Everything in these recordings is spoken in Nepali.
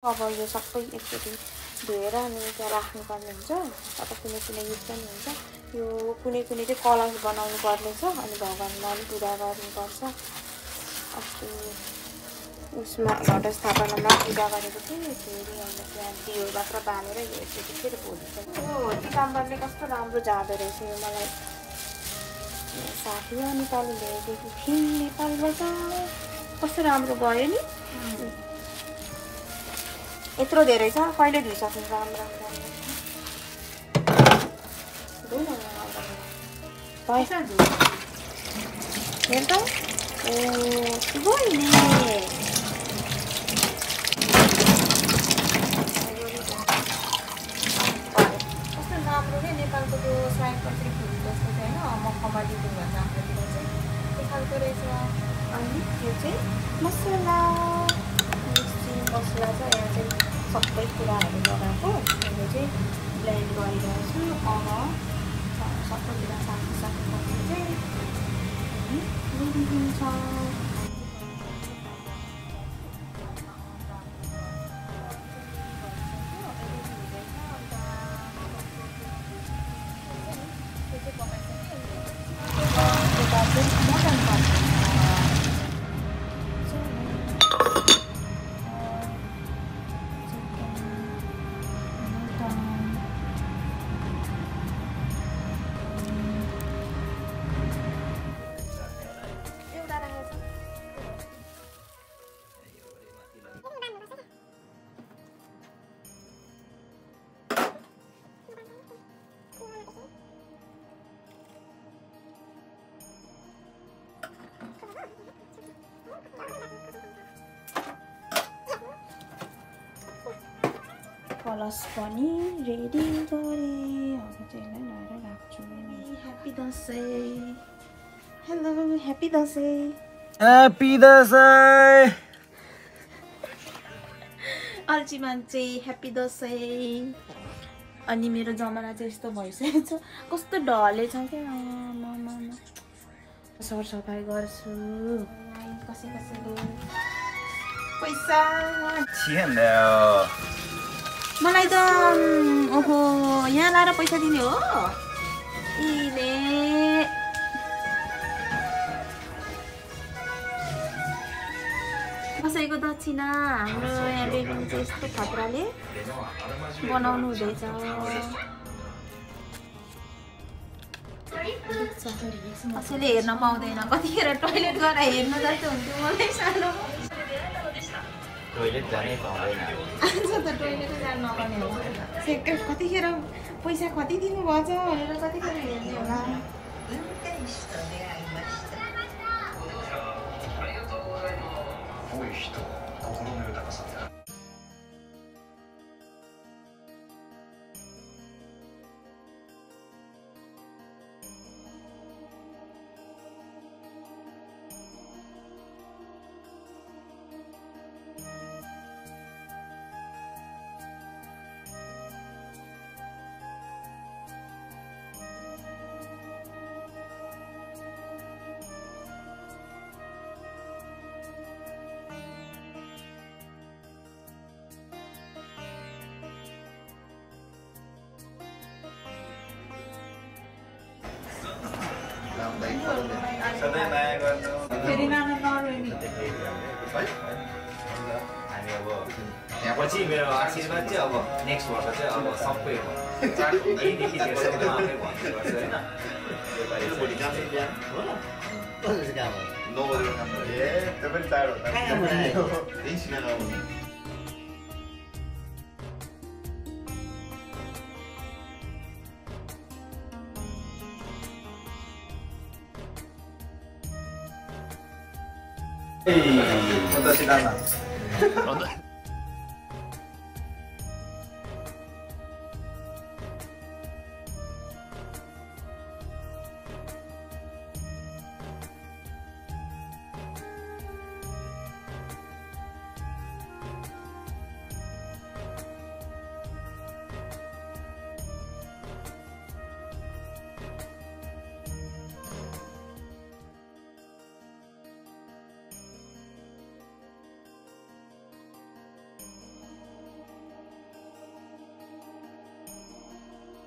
अब यो सबै एकचोटि धोएर अनि त्यहाँ राख्नुपर्ने हुन्छ। अब कुनै कुनै युज पनि हुन्छ। यो कुनै कुनै चाहिँ कलश बनाउनु पर्ने छ अनि भगवान्लाई पनि पूजा गर्नुपर्छ। अस्ति उसमा घटस्थापनामा पूजा गरेको थिएँ, फेरि अन्त त्यहाँ दियो मात्र बालेर यो एकचोटि फेरि भोलि यो पिताम्बरले कस्तो राम्रो जाँदो रहेछ। यो मलाई साथी नेपाली ल्याइदिएको थिएँ नेपालबाट, कस्तो राम्रो भयो नि। यत्रो धेरै छ, कहिले धुइसक्नु राम्रो हेर त। ओ बहिनी कस्तो राम्रो क्या नेपालको त्यो सयपत्री फुल जस्तो चाहिँ होइन, मखमली फुल भन्छ हाम्रोतिर चाहिँ त्यो खालको रहेछ। अनि यो चाहिँ मसला मसला छ, यहाँ चाहिँ सबै कुराहरू लगाएको अहिले चाहिँ ब्लेन्ड गरिरहेछु। सबै कुरा साकिसकेपछि चाहिँ रेडी हुन्छ। कलश पनि रेडी गरेँ। अब चाहिँ यसलाई लगाएर राख्छु। Happy Dashain. Hello happy Dashain. Happy Dashain. अल्छी मान्छे ह्याप्पी दसैँ। अनि मेरो जमाना चाहिँ यस्तो भइसकेको छ, कस्तो ढलेछ क्या। सरसफाइ गर्छु। कसैले पैसा मलाई त ओहो यहाँ लाएर पैसा दिने हो। इले कसैको दक्षिणा हाम्रो यहाँ बेबीले चाहिँ यस्तो खतराले बनाउनु हुँदैछ। कसैले हेर्न पाउँदैन, कतिखेर टोइलेट गएर हेर्नु जस्तो हुन्थ्यो मलाई सानो। टोइलेट जानै पाउँदैन। आज त टोइलेटै जानु नपर्ने होला। सेक्रेट कतिखेर पैसा कति दिनुभएछ भनेर कतिखेर हेर्ने होला। सधैँ माया गर्नु। फेरि नाना नरोइनी। हामी अब यहाँपछि मेरो आशीर्वाद चाहिँ अब नेक्स्ट वर्ष चाहिँ अब सबै हो। यहीँदेखि त्यसैमा आफै भन्नुपर्छ होइन। भोलि काम चाहिँ बिहान हो न? कसरी काम हो? 9 बजेको काम हो। ए त्यो पनि टाढो हो। त्यही सिनेमा हो।私だな。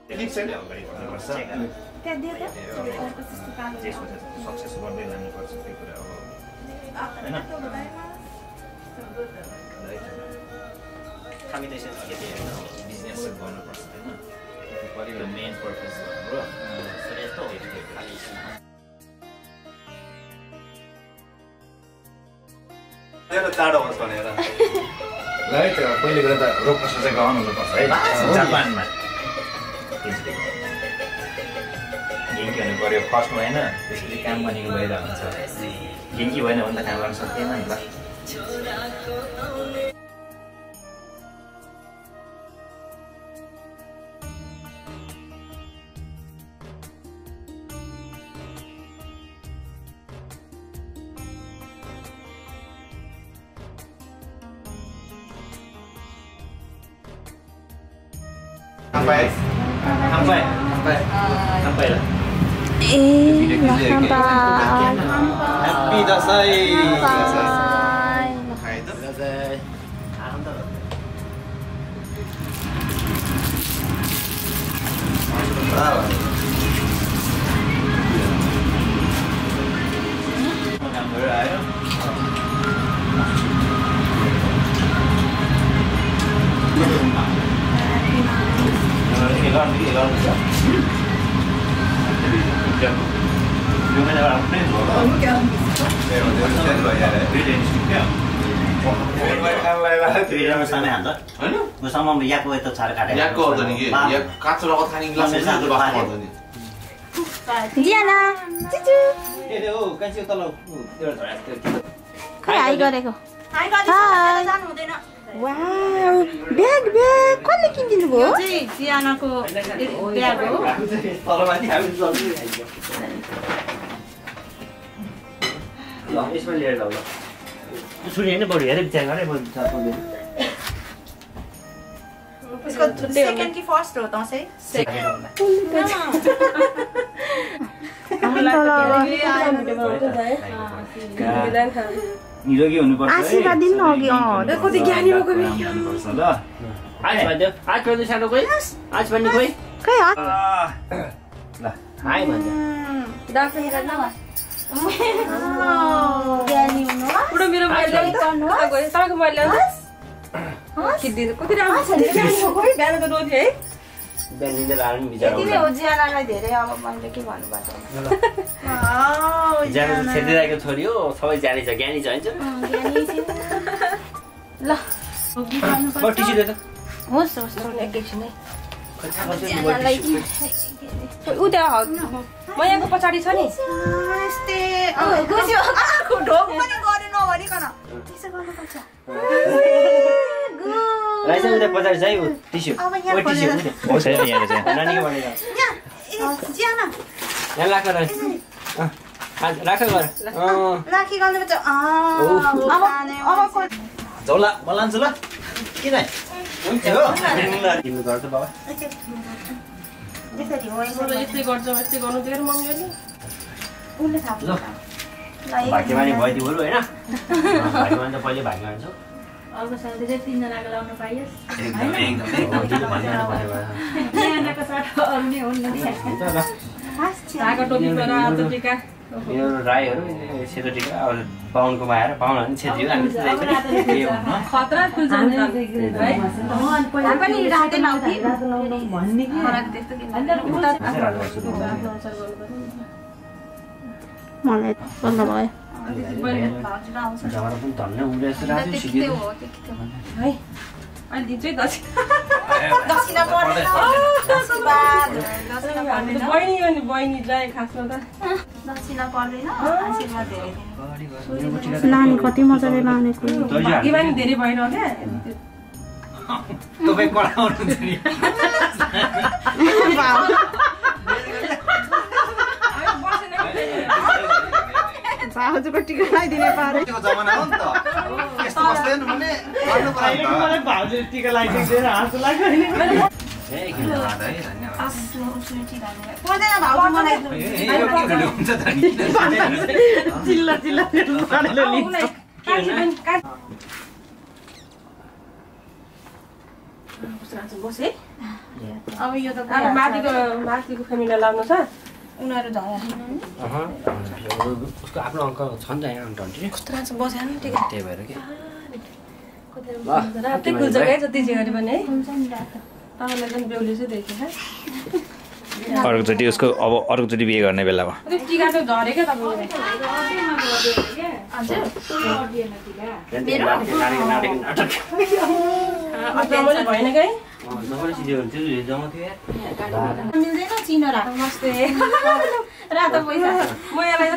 अगाडि बढ्नुपर्छ त्यहाँ दियो त अर्को त्यस्तो कालो त्यसको चाहिँ सक्सेस गर्दै लानुपर्छ त्यो कुरा अब होइन हामी त यसरी के बिजनेस गर्नुपर्छ होइन परिवार मेन पर्पस हाम्रो टाढो होस् भनेर ल है त्यो पहिले गएर त रोग प्रशस्त चाहिँ गराउनु हुनुपर्छ है जापानमा गेङ्की हुनु पऱ्यो फर्स्ट भएन त्यसपछि काम भनेको भएर हुन्छ गेङ्की भएन भने त काम गर्न सक्दैन नि त Sampai lah. Happy Dasai. Dasai. Gambar ayo. Elon bisa. Gimana orang friend loh? Beda sama anda. Gue sama melihat gue itu cara kadang. Ya kau tuh nih, ya kacau lo kan Inggris itu bahasa kau tuh nih. Diana, cucu. Oh, kan sih tolong. Kau ayo गरेको. वाउ ब्याग ब्याग कसले किनिदिनु भयो? यो चाहिँ जियानाको ब्याग हो। तलमाथि हामी जल्दी आइयो। ल यसमा लिएर जाऊ ल। सुनि हैन बढी हेरे विचार गरे म थाहा पाउँदैन। उसको सेकेन्ड कि फर्स्ट हो त चाहिँ? निरोगी हुनुपर्छ है। आशीर्वाद दिनु न अघि कति ज्ञानी भएको ल आज भन्दै आज भन्दै सानो कोही आज भन्ने कोही खै ह ल हाई भन्छ दर्शन गर्न ज्ञानी हुनु पुरो मेरो मोबाइल गर्नु गयो तपाईको मोबाइल ल्याउनु किदिनु कति राम्रो छ नि ज्ञानी कोही बिहान त रोथ्यो है बिहान निन्द्रा लाएर नि बिचार यति नै हो जियानालाई धेरै अब मैले के भन्नु पर्छ ज्यान छेदिरहेको छोरी हो सबै जाने छ ज्ञानी छ हैन ल टिस्यु दे त होस् होस् एकैछिन है उ त्यहाँ म यहाँको पछाडि छ नि नमस्ते गुज्यो आको ढोक पनि गरे नभनिकन त्यसो गर्नुपर्छ राइस उता पछाडि चाहिँ उ टिस्यु अब यहाँ ओ टिस्यु हो छैन यहाँ चाहिँ नानीको भनेको यहाँ जियाना यहाँ राख र आज राख गर राखी गर्नुपर्छ अब झोला म लान्छु ल किन हुन्छ हो तिम्रो घर त बाबा त्यसरी हो यस्तै गर्छ यस्तै गर्नु धेरै मम्मीले उनले थाहा ल भाग्यमानी भइदियो बरु हैन भाग्यमानी त पहिले भाग्यमान छ अर्को साल चाहिँ तीनजनाको लाउन पाइयोस् एकदमै अरू नै हुन् ढाका टोपी हात टिका यो राईहरू सेतो टिका अब बाहुनकोमा आएर बाहुन भने छेत्री हामी खतरा खुल्छ पनि रातै लाउँथे भन्ने मलाई बन्द भयो जमारा पनि धन्न उले जस्तो राख्यो सिधै है अनि दिन्छु है दक्षिणा पर्दैन बहिनी हो नि बहिनीलाई खासमा त दक्षिणा पर्दैन आशीर्वाद धेरै दिनु नानी कति मजाले लानेको भाग्यमानी धेरै भएन क्या तपाईँ कराउनु नि भाउजूको टिका लगाइदिने पारे जमाना हो नि त यस्तो बस्दैन भने गर्नु पर्छ मलाई भाउजू टिका लगाइदिएर हाँसो लाग्यो नि पर्दैन भाउजू मलाई हुन्छ त नि चिल्ला चिल्ला बसे अब यो त अब माथिको फ्यामिलीलाई लाउनु छ उनीहरू झगडा उसको आफ्नो अङ्क छ नि त यहाँ आन्टी कस्तो राम्रो बस्यो नि ठिक त्यही भएर के रातै खुल्छ क्या जति जे गरे पनि है हुन्छ नि रात तपाईँलाई पनि बेहुली चाहिँ देखेँ अर्कोचोटि उसको अब अर्कोचोटि बिहे गर्ने बेलामा टिका त झरे क्या तपाईँको भएन क्या मिल्दैन चिनो रात नमस्ते रातो पैसा म यसलाई